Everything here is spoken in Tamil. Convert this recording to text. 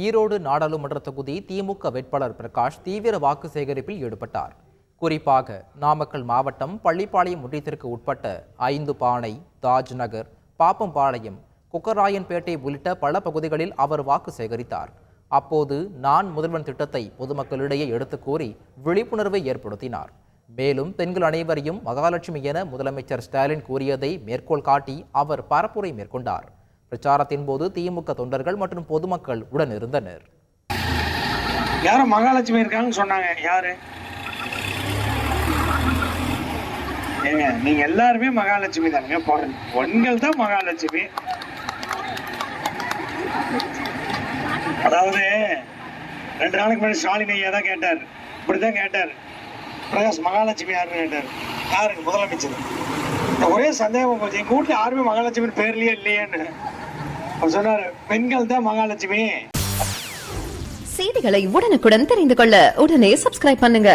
ஈரோடு நாடாளுமன்ற தொகுதி திமுக வேட்பாளர் பிரகாஷ் தீவிர வாக்கு சேகரிப்பில் ஈடுபட்டார். குறிப்பாக நாமக்கல் மாவட்டம் பள்ளிப்பாளையம் ஒன்றியத்திற்கு உட்பட்ட 5 பானை, தாஜ் நகர், பாப்பம்பாளையம், குக்கராயன்பேட்டை உள்ளிட்ட பல பகுதிகளில் அவர் வாக்கு சேகரித்தார். அப்போது நான் முதல்வன் திட்டத்தை பொதுமக்களிடையே எடுத்துக் கூறி விழிப்புணர்வை ஏற்படுத்தினார். மேலும் பெண்கள் அனைவரையும் மகாலட்சுமி என முதலமைச்சர் ஸ்டாலின் கூறியதை மேற்கோள் காட்டி அவர் பரப்புரை மேற்கொண்டார். பிரச்சாரத்தின் போது திமுக தொண்டர்கள் மற்றும் பொதுமக்கள் உடன் இருந்தனர். யாரும் மகாலட்சுமி இருக்காங்கன்னு சொன்னாங்க. யாரு? ஏங்க, நீங்க எல்லாருமே மகாலட்சுமி தானுங்க. பெண்கள் தான் மகாலட்சுமி. அதாவது 2 நாளைக்கு முன்னாடி ஸ்டாலின் ஐயா தான் கேட்டார். இப்படிதான் கேட்டார், பிரகாஷ் மகாலட்சுமி யாருன்னு கேட்டார். யாருக்கு? முதலமைச்சர். ஒரே சந்தேகம் போச்சு, எங்க வீட்டுல யாருமே மகாலட்சுமி பேர்லயே இல்லையேன்னு அவர் சொன்னாரு. பெண்கள் தான் மகாலட்சுமி. செய்திகளை உடனுக்குடன் தெரிந்து கொள்ள உடனே சப்ஸ்கிரைப் பண்ணுங்க.